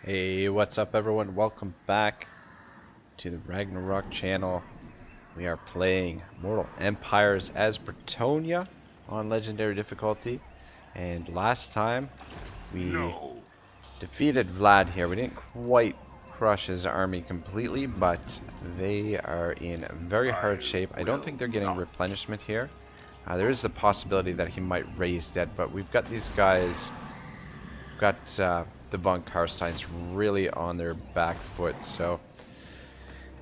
Hey, what's up everyone? Welcome back to the Ragnarok channel. We are playing Mortal Empires as Bretonnia on Legendary difficulty. And last time we defeated Vlad here. We didn't quite crush his army completely, but they are in very hard shape. I don't think they're getting replenishment here. There is the possibility that he might raise dead, but we've got these guys, got the von Karsteins really on their back foot, so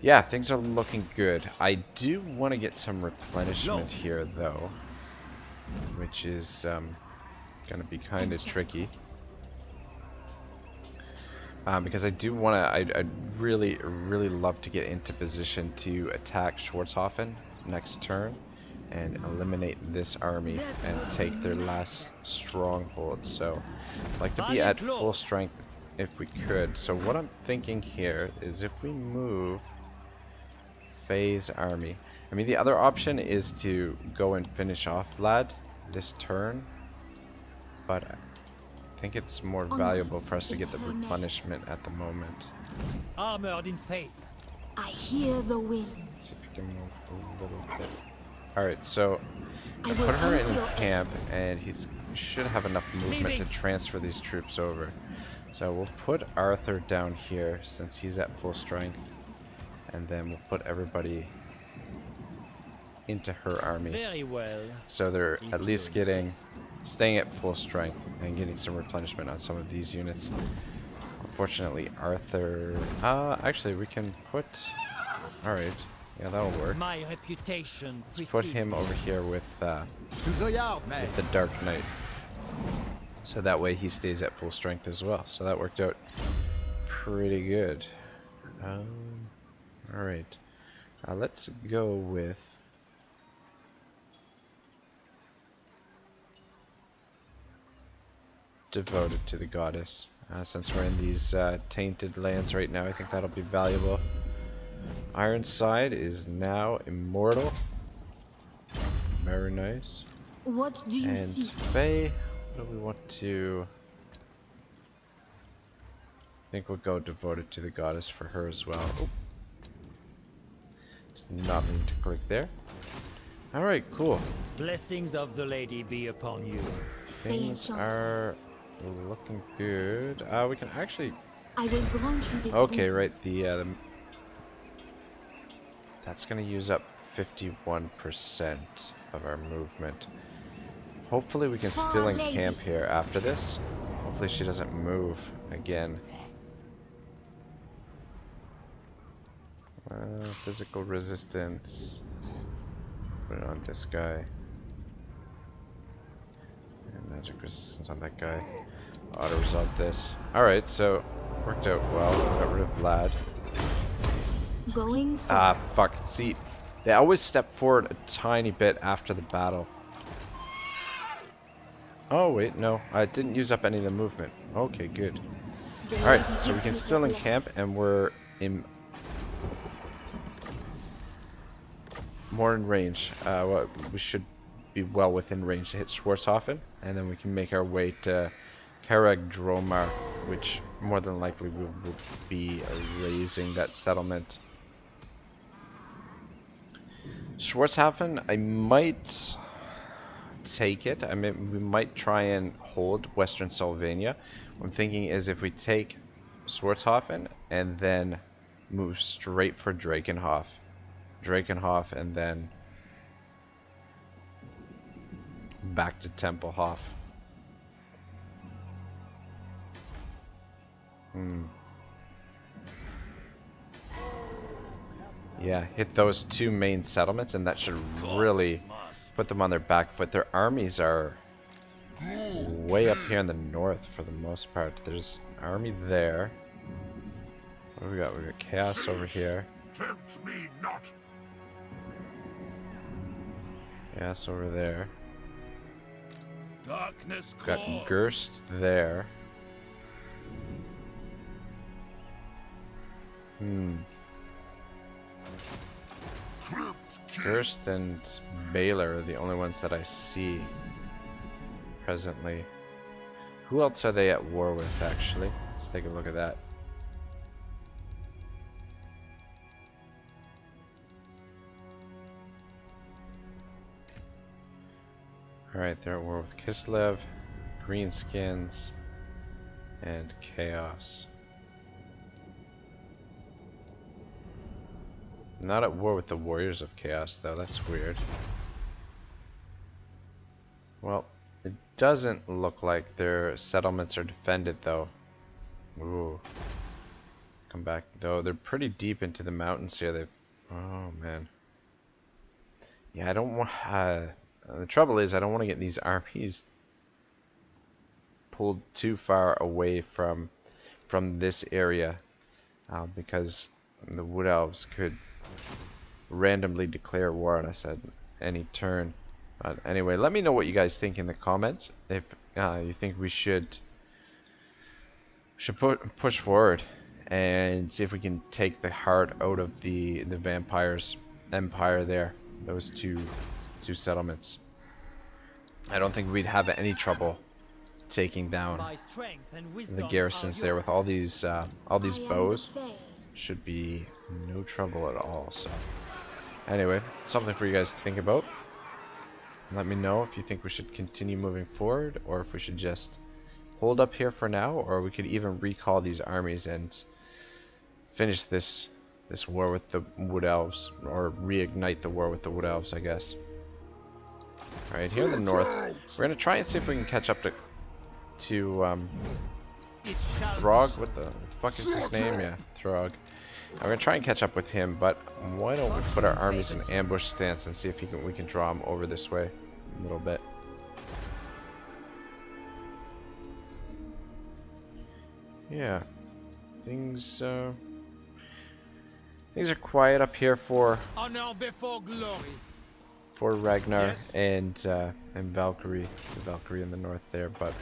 yeah, things are looking good. I do want to get some replenishment here though, which is gonna be kind of tricky, because I do want to, I'd really love to get into position to attack Schwarzhofen next turn and eliminate this army and take their last stronghold. So I'd like to be at full strength if we could. So what I'm thinking here is if we move Faye's army, I mean the other option is to go and finish off Vlad this turn, but I think it's more valuable for us to get the replenishment at the moment. Armored in faith. I hear the winds. We can move a little bit. Alright, so I put her in camp, and he should have enough movement to transfer these troops over. So we'll put Arthur down here since he's at full strength, and then we'll put everybody into her army. Very well. So they're at least staying at full strength and getting some replenishment on some of these units. Unfortunately, Arthur. Actually, we can put. Alright. Yeah, that'll work. My reputation. Let's put him over here with the Dark Knight. So that way he stays at full strength as well. So that worked out pretty good. Alright. Let's go with Devoted to the Goddess. Since we're in these tainted lands right now, I think that'll be valuable. Ironside is now immortal. Very nice. What do you see? And Faye, what do we want to? I think we'll go Devoted to the Goddess for her as well. Oh. Did not mean to click there. Alright, cool. Blessings of the lady be upon you. Things are looking good. We can actually. I will grant you this. Okay, right. The that's gonna use up 51% of our movement. Hopefully we can still encamp here after this. Hopefully she doesn't move again. Physical resistance. Put it on this guy. And magic resistance on that guy. Auto resolve this. Alright, so worked out well. Got rid of Vlad. Going Fuck. See, they always step forward a tiny bit after the battle. Oh, wait, no. I didn't use up any of the movement. Okay, good. Alright, so we can still encamp, and we're in more in range. We should be well within range to hit Schwarzhofen, and then we can make our way to Dromar, which more than likely we will be raising that settlement. Schwarzhofen, I might take it. I mean, we might try and hold Western Sylvania. What I'm thinking is if we take Schwarzhofen and then move straight for Drakenhof, and then back to Tempelhof. Yeah, hit those two main settlements, and that should really put them on their back foot. Their armies are way up here in the north for the most part. There's an army there. What do we got? We got Chaos over here. Tempt me not. Chaos over there. Darkness Got Gerst there. Gerst and Baylor are the only ones that I see presently. Who else are they at war with, actually? Let's take a look at that. Alright, they're at war with Kislev, Greenskins, and Chaos. Not at war with the Warriors of Chaos, though. That's weird. Well, it doesn't look like their settlements are defended, though. Ooh. Come back, though. They're pretty deep into the mountains here. They've... Oh, man. Yeah, I don't want... the trouble is, I don't want to get these armies pulled too far away from this area, because the Wood Elves could randomly declare war on us at any turn. But anyway, let me know what you guys think in the comments. If you think we should push forward and see if we can take the heart out of the vampires' empire there. Those two settlements. I don't think we'd have any trouble taking down the garrisons there with all these bows. Should be no trouble at all. So anyway, something for you guys to think about. Let me know if you think we should continue moving forward, or if we should just hold up here for now, or we could even recall these armies and finish this war with the Wood Elves, or reignite the war with the Wood Elves, I guess. Alright, here in the north, we're gonna try and see if we can catch up to Throg. What the fuck is his name? Yeah, Throg. I'm gonna try and catch up with him, but why don't we put our armies in ambush stance and see if we can draw him over this way a little bit. Yeah, things are quiet up here for honor before glory. For Ragnar, yes. And Valkyrie, the Valkyrie in the north there, but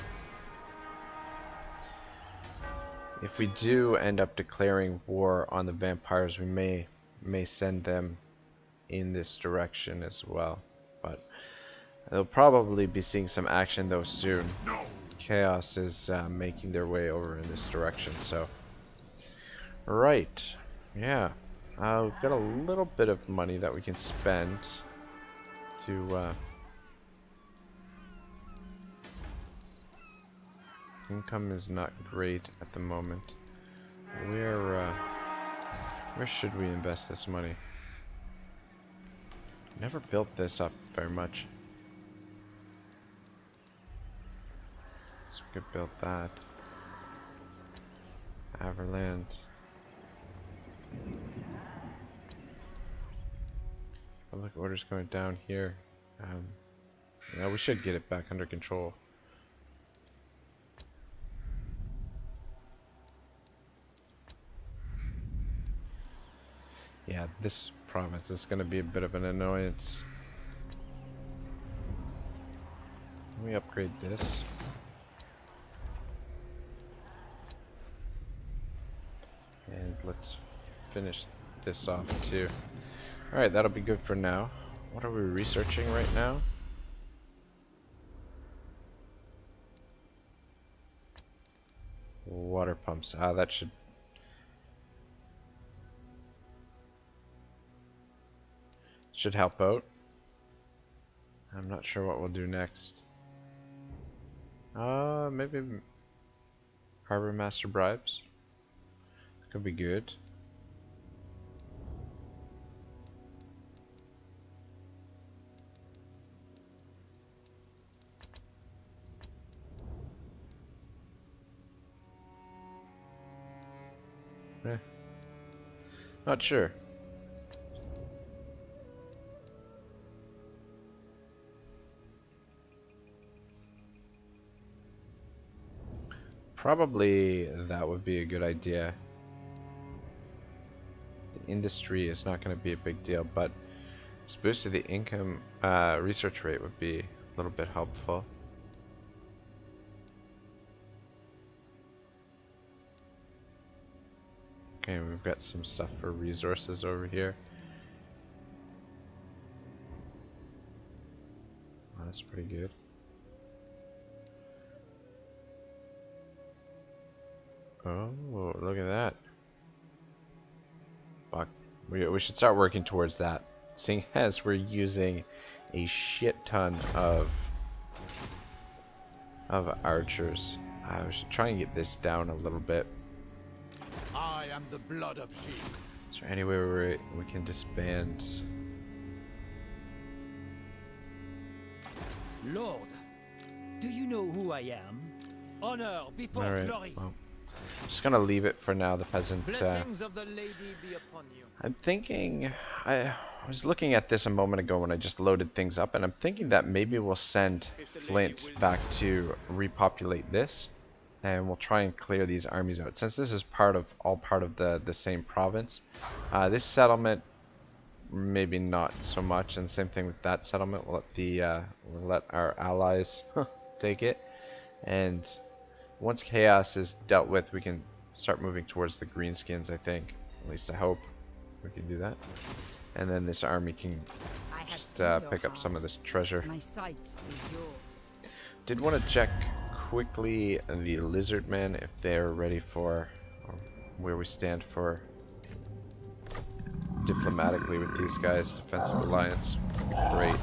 if we do end up declaring war on the vampires, we may send them in this direction as well. But they'll probably be seeing some action though soon. No. Chaos is making their way over in this direction. So, right, yeah, we've got a little bit of money that we can spend to income is not great at the moment. Where should we invest this money? Never built this up very much. So we could build that. Everland. Public orders going down here. Yeah, we should get it back under control. Yeah, this province is going to be a bit of an annoyance. Let me upgrade this. And let's finish this off too. Alright, that'll be good for now. What are we researching right now? Water pumps. Ah, that should help out. I'm not sure what we'll do next. Maybe Harbor Master bribes. Could be good. Not sure. Probably that would be a good idea. The industry is not going to be a big deal, but this boost to the income research rate would be a little bit helpful. Okay, we've got some stuff for resources over here. Oh, that's pretty good. Oh, look at that. Fuck. We should start working towards that. Seeing as we're using a shit ton of of archers. We should try and get this down a little bit. I am the blood of sheep. Is there any way where we can disband? Lord, do you know who I am? Honor before All right. glory. Well, just gonna leave it for now. The peasant. Blessings of the lady be upon you. I'm thinking. I was looking at this a moment ago when I just loaded things up, and I'm thinking that maybe we'll send Flint back to repopulate this, and we'll try and clear these armies out. Since this is all part of the same province, this settlement maybe not so much, and same thing with that settlement. We'll let our allies take it, and once chaos is dealt with, we can start moving towards the greenskins. I think, at least I hope we can do that, and then this army can I have just seen your pick up some of heart. this treasure. My sight is yours. Did want to check quickly the lizardmen if they're ready for, or where we stand for diplomatically with these guys. Defensive alliance, great.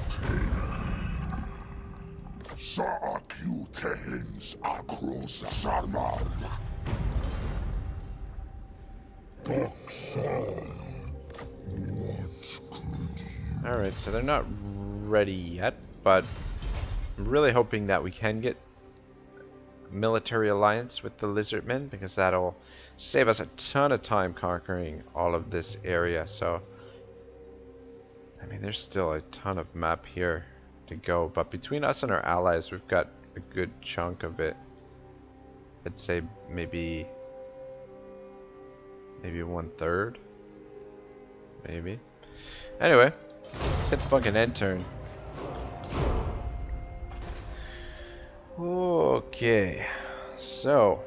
Saakutehins across Sarmar. Alright, so they're not ready yet, but I'm really hoping that we can get military alliance with the lizardmen, because that'll save us a ton of time conquering all of this area. So I mean, there's still a ton of map here to go, but between us and our allies, we've got a good chunk of it. I'd say maybe 1/3, maybe. Anyway, let's hit the fucking end turn. Okay, so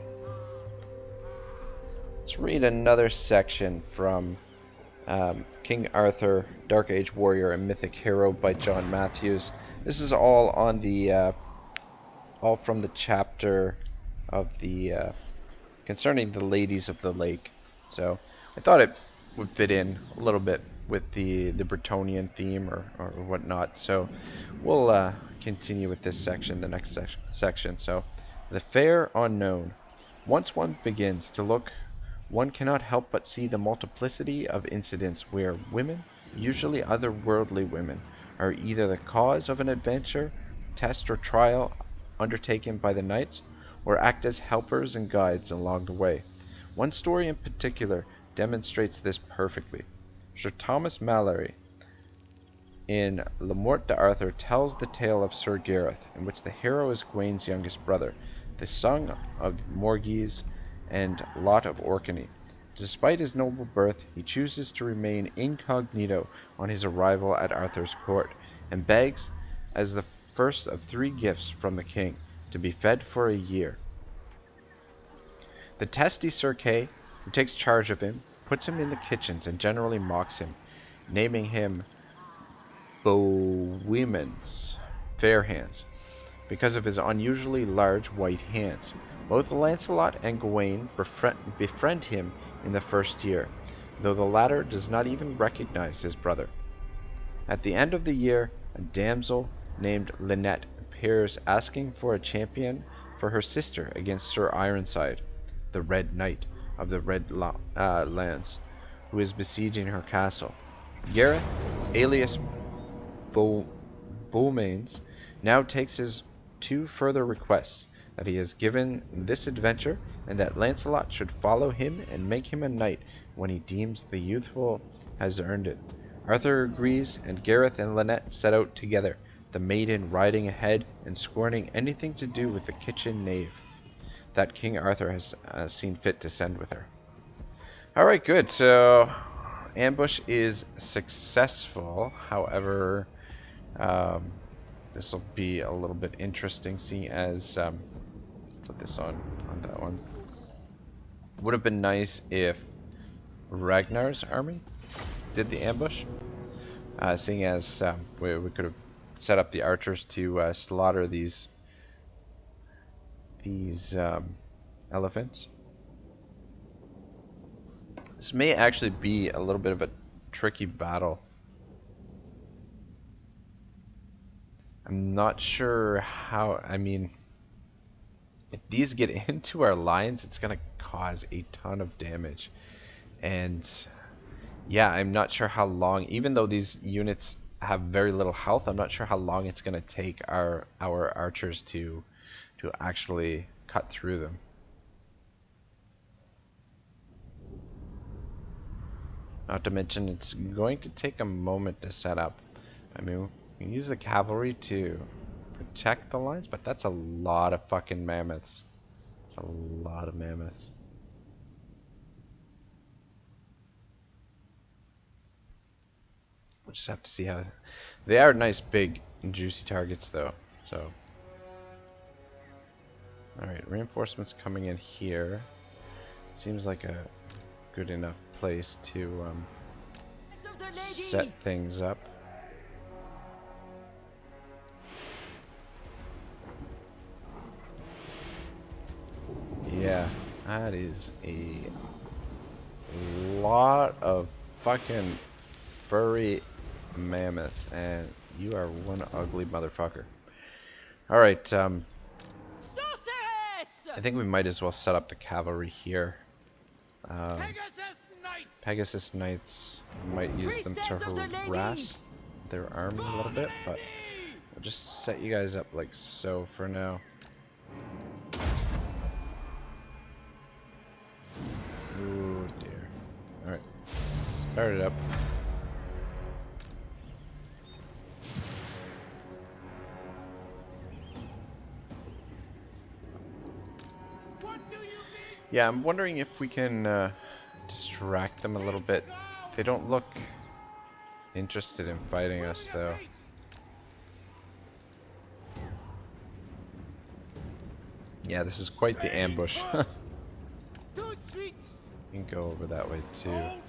let's read another section from King Arthur, Dark Age Warrior and Mythic Hero by John Mathews. This is all on the all from the chapter of the concerning the ladies of the lake. So I thought it would fit in a little bit with the Bretonnian theme or whatnot. So we'll continue with this section, the next section. So the fair unknown. Once one begins to look, one cannot help but see the multiplicity of incidents where women, usually otherworldly women, are either the cause of an adventure, test or trial undertaken by the knights, or act as helpers and guides along the way. One story in particular demonstrates this perfectly. Sir Thomas Malory in Le Morte d'Arthur tells the tale of Sir Gareth, in which the hero is Gawain's youngest brother, the son of Morgause and Lot of Orkney. Despite his noble birth, he chooses to remain incognito on his arrival at Arthur's court, and begs, as the first of 3 gifts from the king, to be fed for a year. The testy Sir Kay, who takes charge of him, puts him in the kitchens and generally mocks him, naming him Bohemans, fair hands, because of his unusually large white hands. Both Lancelot and Gawain befriend him in the first year, though the latter does not even recognize his brother. At the end of the year, a damsel named Lynette appears asking for a champion for her sister against Sir Ironside, the Red Knight of the Red Lands, who is besieging her castle. Gareth, alias Beaumains, now takes his 2 further requests, that he has given this adventure, and that Lancelot should follow him and make him a knight when he deems the youthful has earned it. Arthur agrees, and Gareth and Lynette set out together, the maiden riding ahead and scorning anything to do with the kitchen knave that King Arthur has seen fit to send with her. Alright, good. So ambush is successful. However, this will be a little bit interesting, seeing as put this on that one. Would have been nice if Ragnar's army did the ambush, seeing as we could have set up the archers to slaughter these elephants. This may actually be a little bit of a tricky battle. I'm not sure how. I mean, if these get into our lines, it's gonna cause a ton of damage. And yeah, I'm not sure how long, even though these units have very little health, I'm not sure how long it's gonna take our archers to actually cut through them. Not to mention, it's going to take a moment to set up. I mean, we can use the cavalry to protect the lines, but that's a lot of fucking mammoths. It's a lot of mammoths. We'll just have to see how... They are nice, big, and juicy targets, though. So, alright, reinforcements coming in here. Seems like a good enough place to set things up. Yeah, that is a lot of fucking furry mammoths, and you are one ugly motherfucker. Alright, I think we might as well set up the cavalry here. Pegasus Knights, might use them to harass their army a little bit, but we'll just set you guys up like so for now. Oh dear. Alright, start it up. Yeah, I'm wondering if we can distract them a little bit. They don't look interested in fighting us, though. Yeah, this is quite the ambush. You can go over that way, too. I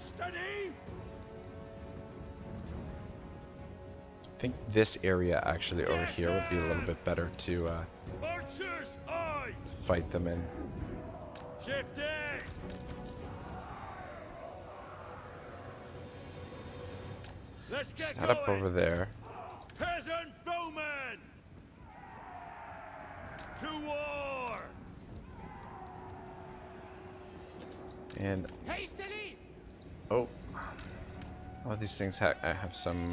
think this area, actually, over here would be a little bit better to fight them in. Set up over there. Peasant bowmen to war. And oh, these things have some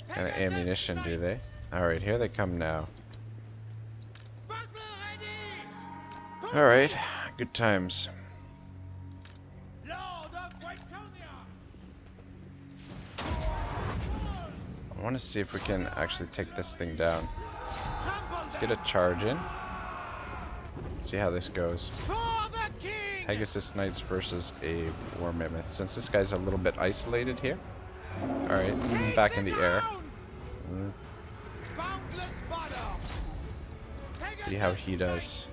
kind of ammunition, do they? All right, here they come now. All right, good times. I want to see if we can actually take this thing down. Let's get a charge in. See how this goes. Pegasus Knights versus a War Mammoth. Since this guy's a little bit isolated here. Alright, back in the air. See how he does.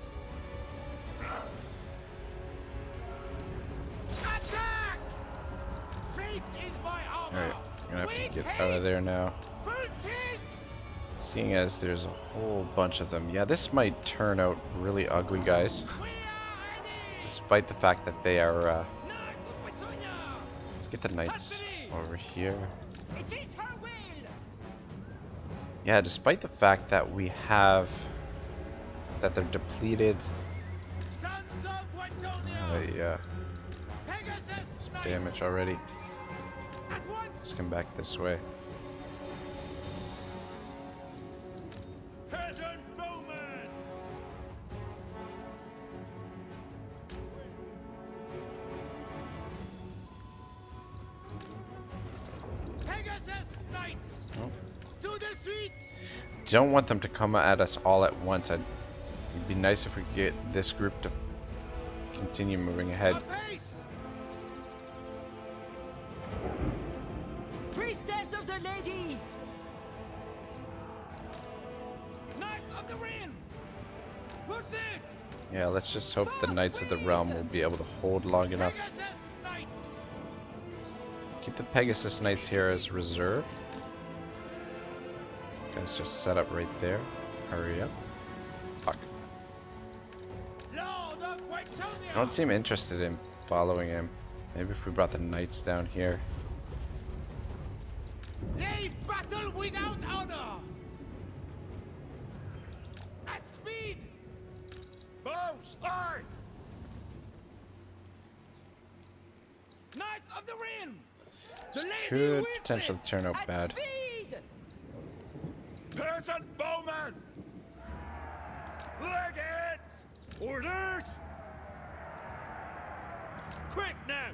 Alright, I'm gonna have to get out of there now. Seeing as there's a whole bunch of them. Yeah, this might turn out really ugly, guys. Despite the fact that they are, let's get the knights over here. Yeah, despite the fact that we have, that they're depleted. Yeah, some damage already. Let's come back this way. Don't want them to come at us all at once. It'd be nice if we could get this group to continue moving ahead. Priestess of the Lady! Knights of the Realm! Protect! Yeah, let's just hope the Knights of the Realm will be able to hold long enough. Keep the Pegasus Knights here as reserve. Guys, just set up right there. Hurry up. Fuck. I don't seem interested in following him. Maybe if we brought the Knights down here. They battle without honor. At speed. foes! Aye! Knights of the Realm! The This Lady could Wilfred potentially turn out at bad. speed! Peasant bowmen! Legates! Orders! Quick now!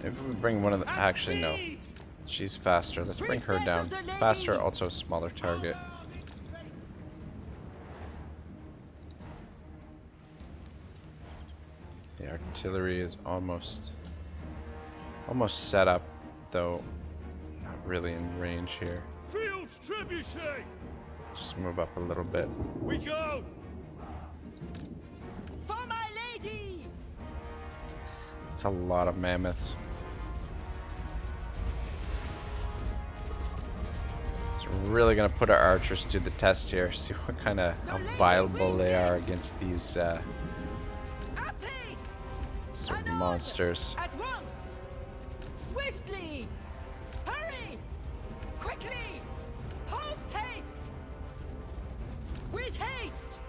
Maybe we bring one of the. Actually, no. She's faster. Let's bring her down. Faster, also a smaller target. The artillery is almost set up, though not really in range here. Fields trebuchet! Just move up a little bit. We go! For my lady! It's a lot of mammoths. So we're really gonna put our archers to the test here. See what kind of how viable they are against these A pace! sort of Anon! monsters. At once! Swiftly! Hurry! Quickly! Post haste! With haste!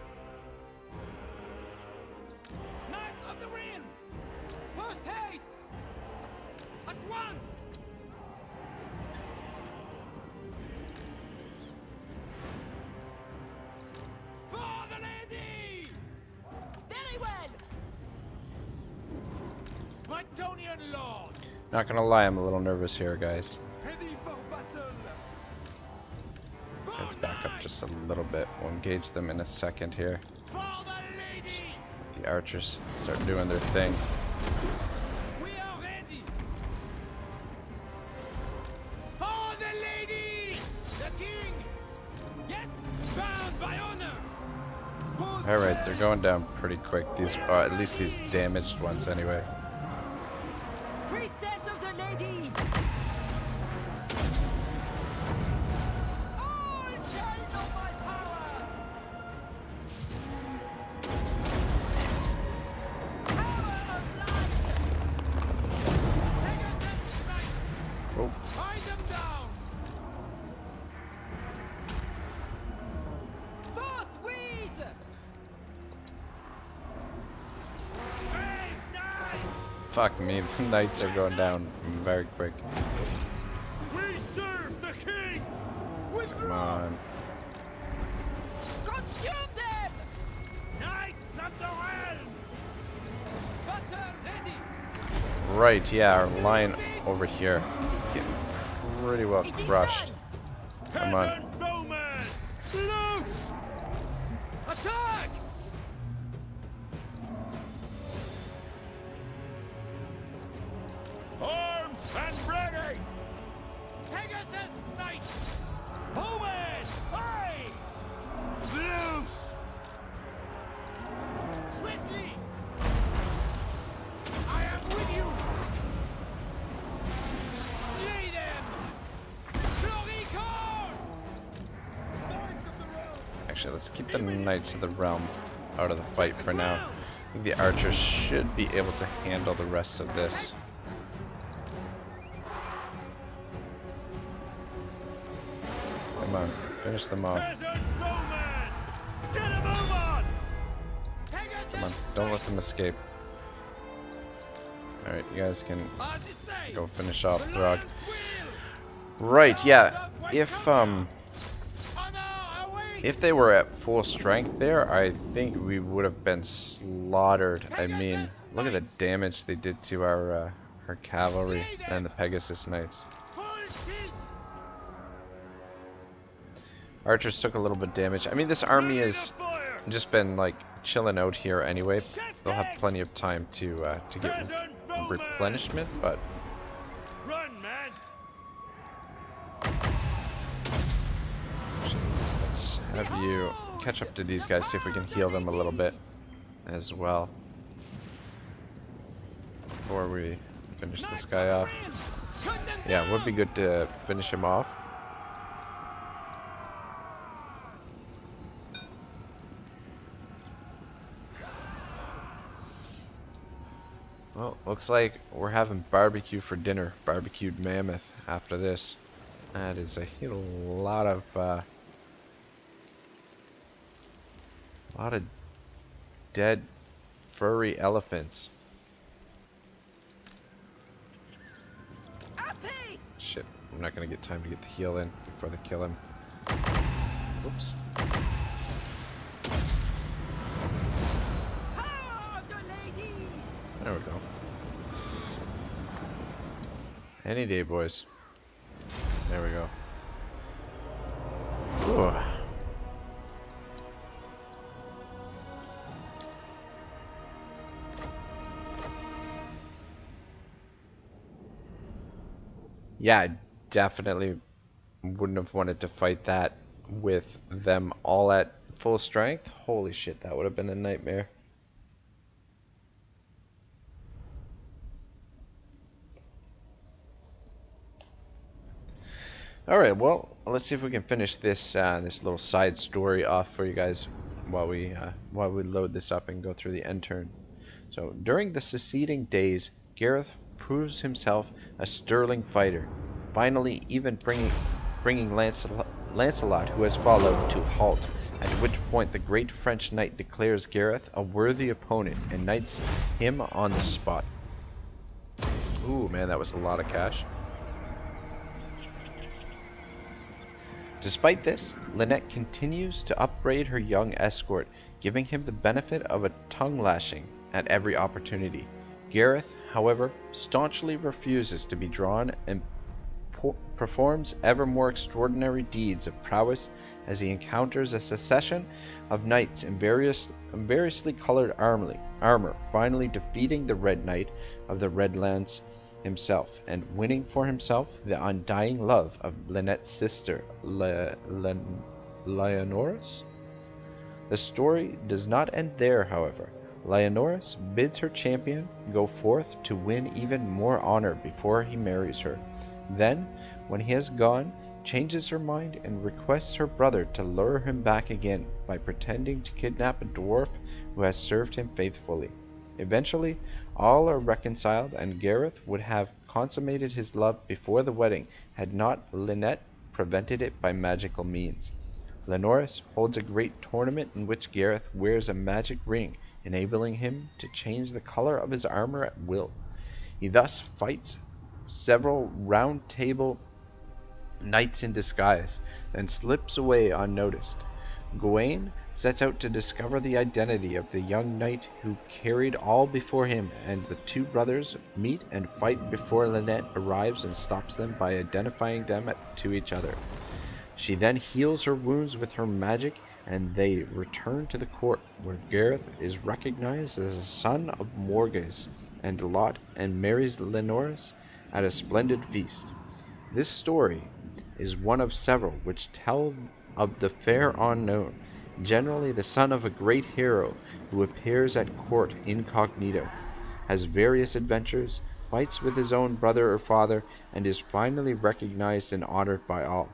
Knights of the Realm! Post haste! At once! For the lady! Very well! Bretonnian lord! Not gonna lie, I'm a little nervous here, guys. Ready for battle! Let's back up just a little bit. We'll engage them in a second here. For the lady! The archers start doing their thing. We are ready! For the lady! The king! Yes! Bound by honor! Post Alright, they're going down pretty quick. These, at least these damaged ones anyway. Priestess of the lady! All shall know my power! Power of light! Pegasus Knights! Oh, Tie them down! Forthwith! fuck me. The knights are going down very quick. We serve the king! Come on. Consume them! Knights of the realm! Button ready! Right, yeah, our line over here getting pretty well It is crushed. done. Come on. Peasant bowmen! Loose! Attack! Armed and ready! Pegasus Knights! Bowmen! Aye! Loose! Swiftly! I am with you! Slay them! Glory call! Knights of the realm! Actually, let's keep the Knights of the Realm out of the fight for now. I think the archers should be able to handle the rest of this. Come on, finish them off. Peasant bowmen! Get a move on! Pegasus Come on, don't let them escape. Alright, you guys can As you say! go finish off The Throg. Lion's will! Right, yeah. If Honor awaits! if they were at full strength there, I think we would have been slaughtered. I mean, look at the damage they did to our cavalry and the Pegasus Knights. Full tilt! Archers took a little bit damage. I mean, this army Ready to has fire! just been like chilling out here anyway. They'll have plenty of time to get Peasant bowmen! replenishment, but Run, man! let's have you catch up to these guys, see if we can heal them a little bit as well before we finish this guy off. Yeah, it would be good to finish him off. Well, looks like we're having barbecue for dinner. Barbecued mammoth after this. That is a lot of A lot of dead furry elephants. Shit, I'm not gonna get time to get the heal in before they kill him. Oops. There we go. Any day, boys. There we go. Ooh. Yeah, I definitely wouldn't have wanted to fight that with them all at full strength. Holy shit, that would have been a nightmare. All right, well, let's see if we can finish this this little side story off for you guys while we load this up and go through the end turn. So, during the succeeding days, Gareth proves himself a sterling fighter, finally even bringing Lancelot, who has followed, to halt, at which point the great French knight declares Gareth a worthy opponent and knights him on the spot. Ooh, man, that was a lot of cash. Despite this, Lynette continues to upbraid her young escort, giving him the benefit of a tongue lashing at every opportunity. Gareth, however, staunchly refuses to be drawn and performs ever more extraordinary deeds of prowess as he encounters a succession of knights in variously colored armor, finally defeating the Red Knight of the Redlands himself and winning for himself the undying love of Lynette's sister, Leonoris. The story does not end there, however. Leonoris bids her champion go forth to win even more honor before he marries her. Then, when he has gone, changes her mind and requests her brother to lure him back again by pretending to kidnap a dwarf who has served him faithfully. Eventually, all are reconciled, and Gareth would have consummated his love before the wedding had not Lynette prevented it by magical means. Leonoris holds a great tournament in which Gareth wears a magic ring, enabling him to change the color of his armor at will. He thus fights several round table knights in disguise, then slips away unnoticed. Gawain sets out to discover the identity of the young knight who carried all before him, and the two brothers meet and fight before Lynette arrives and stops them by identifying them to each other. She then heals her wounds with her magic, and they return to the court, where Gareth is recognized as a son of Morgause and Lot and marries Leonoris at a splendid feast. This story is one of several which tell of the fair unknown, generally the son of a great hero who appears at court incognito, has various adventures, fights with his own brother or father, and is finally recognized and honored by all.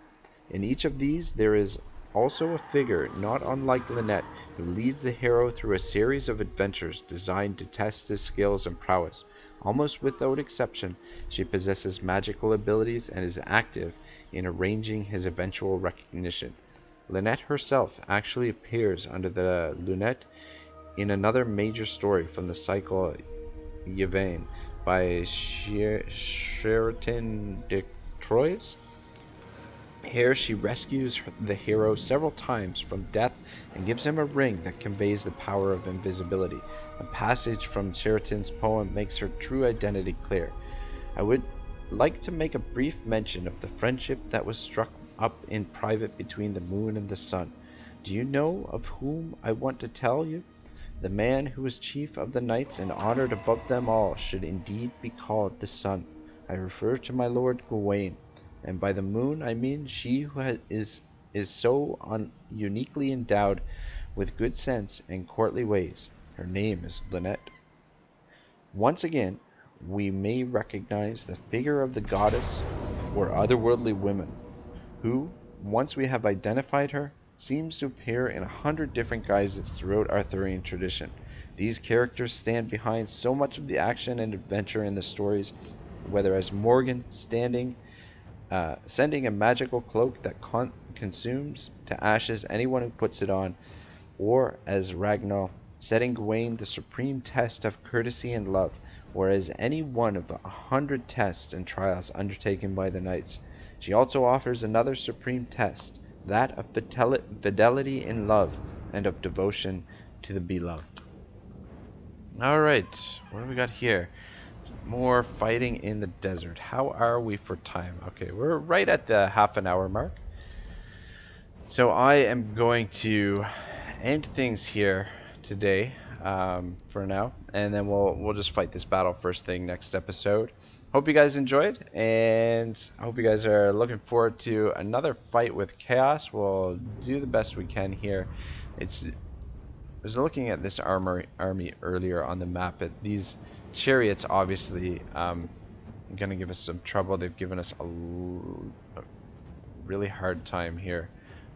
In each of these there is also a figure not unlike Lynette, who leads the hero through a series of adventures designed to test his skills and prowess. Almost without exception, she possesses magical abilities and is active in arranging his eventual recognition. Lynette herself actually appears under the lunette in another major story from the cycle Yvain by Sheraton de Troyes. Here she rescues the hero several times from death and gives him a ring that conveys the power of invisibility. A passage from Sheraton's poem makes her true identity clear. I would like to make a brief mention of the friendship that was struck up in private between the moon and the sun. Do you know of whom I want to tell you? The man who is chief of the knights and honored above them all should indeed be called the sun. I refer to my lord Gawain, and by the moon I mean she who is so uniquely endowed with good sense and courtly ways. Her name is Lynette. Once again, we may recognize the figure of the goddess or otherworldly woman, who, once we have identified her, seems to appear in 100 different guises throughout Arthurian tradition. These characters stand behind so much of the action and adventure in the stories, whether as Morgan sending a magical cloak that consumes to ashes anyone who puts it on, or as Ragnar, setting Gawain the supreme test of courtesy and love, or as any one of the 100 tests and trials undertaken by the knights. She also offers another supreme test, that of fidelity in love and of devotion to the beloved. Alright, what do we got here? More fighting in the desert. How are we for time? Okay, we're right at the half an hour mark. So I am going to end things here today for now, and then we'll just fight this battle first thing next episode. Hope you guys enjoyed, and I hope you guys are looking forward to another fight with Chaos. We'll do the best we can here. I was looking at this army earlier on the map. These chariots obviously gonna give us some trouble. They've given us a really hard time here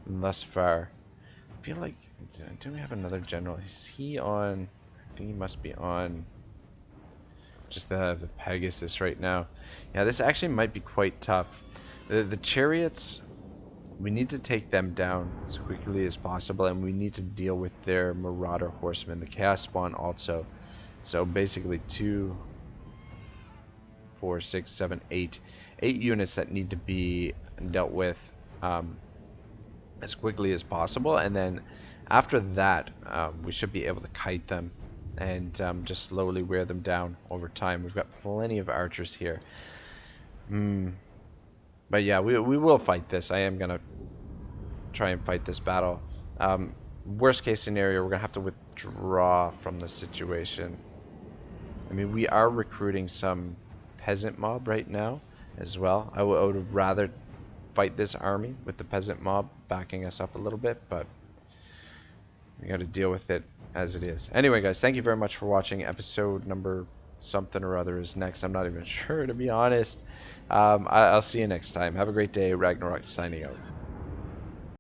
thus far. I feel like, do we have another general? Is he on? I think he must be on just the Pegasus right now. Yeah, this actually might be quite tough. The chariots, we need to take them down as quickly as possible, and we need to deal with their marauder horsemen, the chaos spawn also. So basically 2, 4, 6, 7, 8 units that need to be dealt with as quickly as possible, and then after that we should be able to kite them and just slowly wear them down over time. We've got plenty of archers here. But yeah, we will fight this. I am gonna try and fight this battle. Worst case scenario, we're gonna have to withdraw from the situation. I mean, we are recruiting some peasant mob right now as well. I would rather fight this army with the peasant mob backing us up a little bit, but we got to deal with it as it is. Anyway, guys, thank you very much for watching. Episode number something or other is next. I'm not even sure, to be honest. I'll see you next time. Have a great day. Ragnarok signing out.